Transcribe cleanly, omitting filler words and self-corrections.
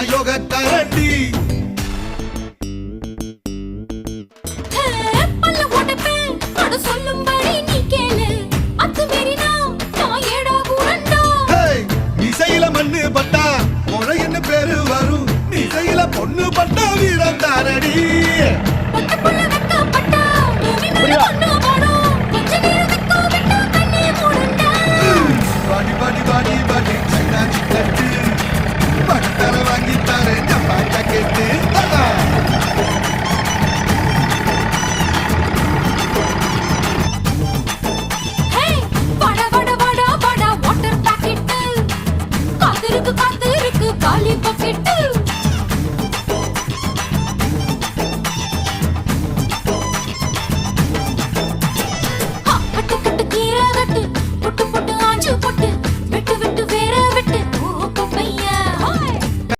நான் யோகக்காரண்டி. இசையில மண்ணு பட்டா முறை என்ன பேரு வரும், இசையில பொண்ணு பட்டா வீரம் தாரடி.